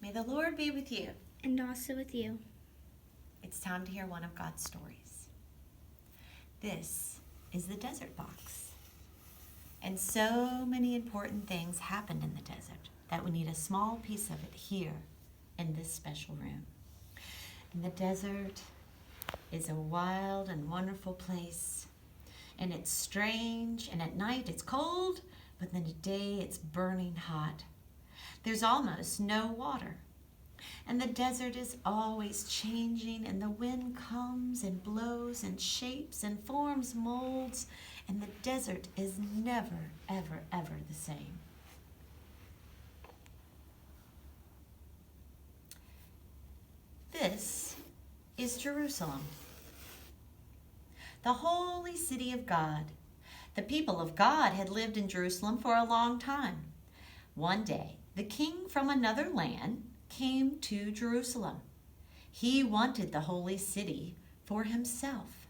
May the Lord be with you. And also with you. It's time to hear one of God's stories. This is the Desert Box. And so many important things happened in the desert that we need a small piece of it here in this special room. And the desert is a wild and wonderful place. And it's strange, and at night it's cold, but then at day it's burning hot. There's almost no water. And the desert is always changing, and the wind comes and blows and shapes and forms molds, and the desert is never, ever, ever the same. This is Jerusalem, the holy city of God. The people of God had lived in Jerusalem for a long time. One day, the king from another land came to Jerusalem. He wanted the holy city for himself.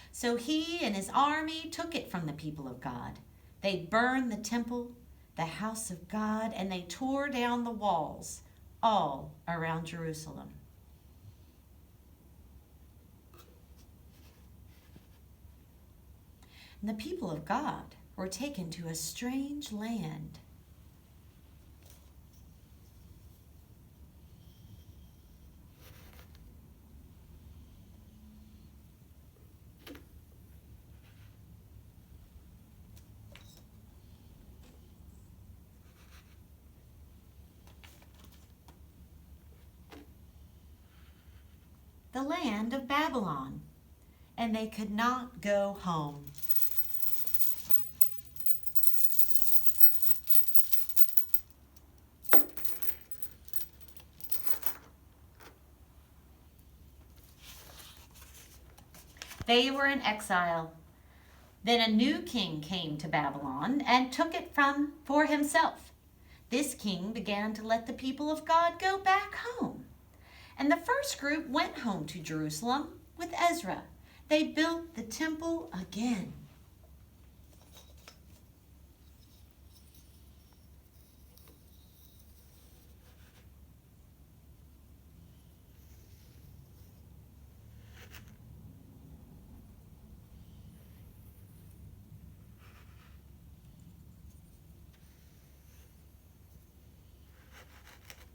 So he and his army took it from the people of God. They burned the temple, the house of God, and they tore down the walls all around Jerusalem. And the people of God were taken to a strange land. The land of Babylon, and they could not go home. They were in exile. Then a new king came to Babylon and took it for himself. This king began to let the people of God go back home. And the first group went home to Jerusalem with Ezra. They built the temple again.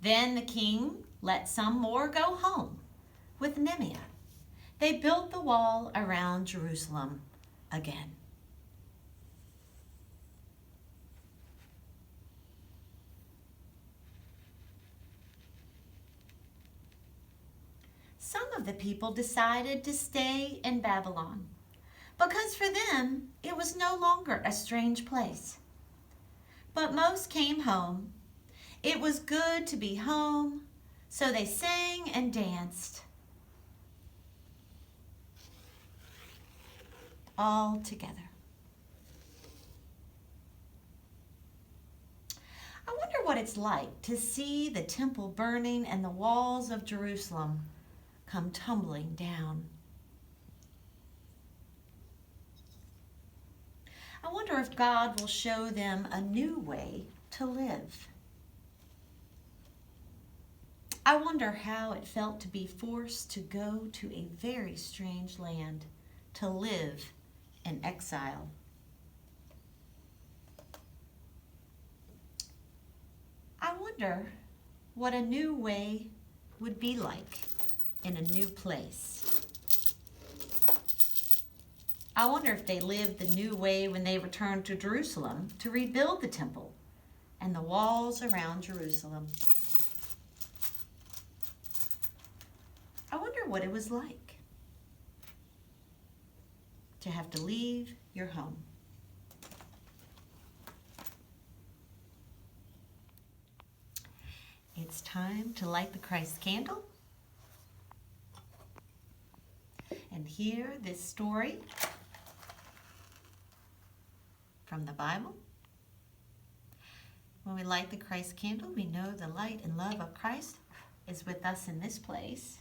Then the king let some more go home with Nehemiah. They built the wall around Jerusalem again. Some of the people decided to stay in Babylon because for them it was no longer a strange place. But most came home. It was good to be home, so they sang and danced all together. I wonder what it's like to see the temple burning and the walls of Jerusalem come tumbling down. I wonder if God will show them a new way to live. I wonder how it felt to be forced to go to a very strange land, to live in exile. I wonder what a new way would be like in a new place. I wonder if they lived the new way when they returned to Jerusalem to rebuild the temple and the walls around Jerusalem. I wonder what it was like to have to leave your home. It's time to light the Christ candle and hear this story from the Bible. When we light the Christ candle, we know the light and love of Christ is with us in this place.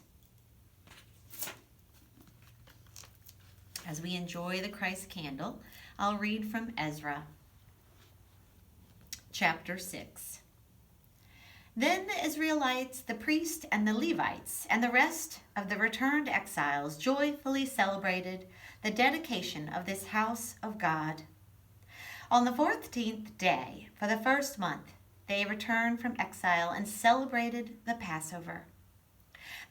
As we enjoy the Christ candle, I'll read from Ezra, chapter 6. Then the Israelites, the priests, and the Levites, and the rest of the returned exiles joyfully celebrated the dedication of this house of God. On the 14th day, for the first month, they returned from exile and celebrated the Passover.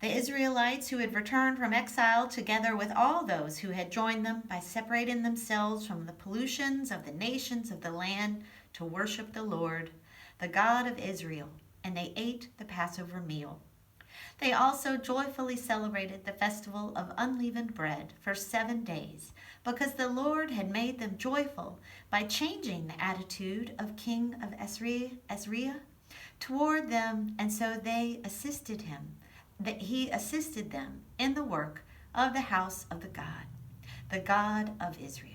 The Israelites who had returned from exile, together with all those who had joined them by separating themselves from the pollutions of the nations of the land to worship the Lord, the God of Israel, and they ate the Passover meal. They also joyfully celebrated the festival of unleavened bread for 7 days, because the Lord had made them joyful by changing the attitude of King of Assyria toward them, and so they assisted him. That he assisted them in the work of the house of the God of Israel.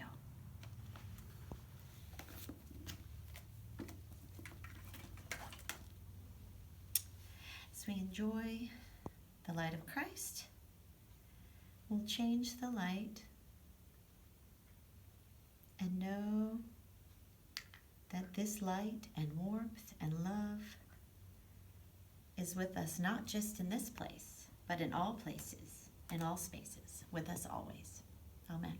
As we enjoy the light of Christ, we'll change the light and know that this light and warmth and love is with us not just in this place, but in all places, in all spaces, with us always. Amen.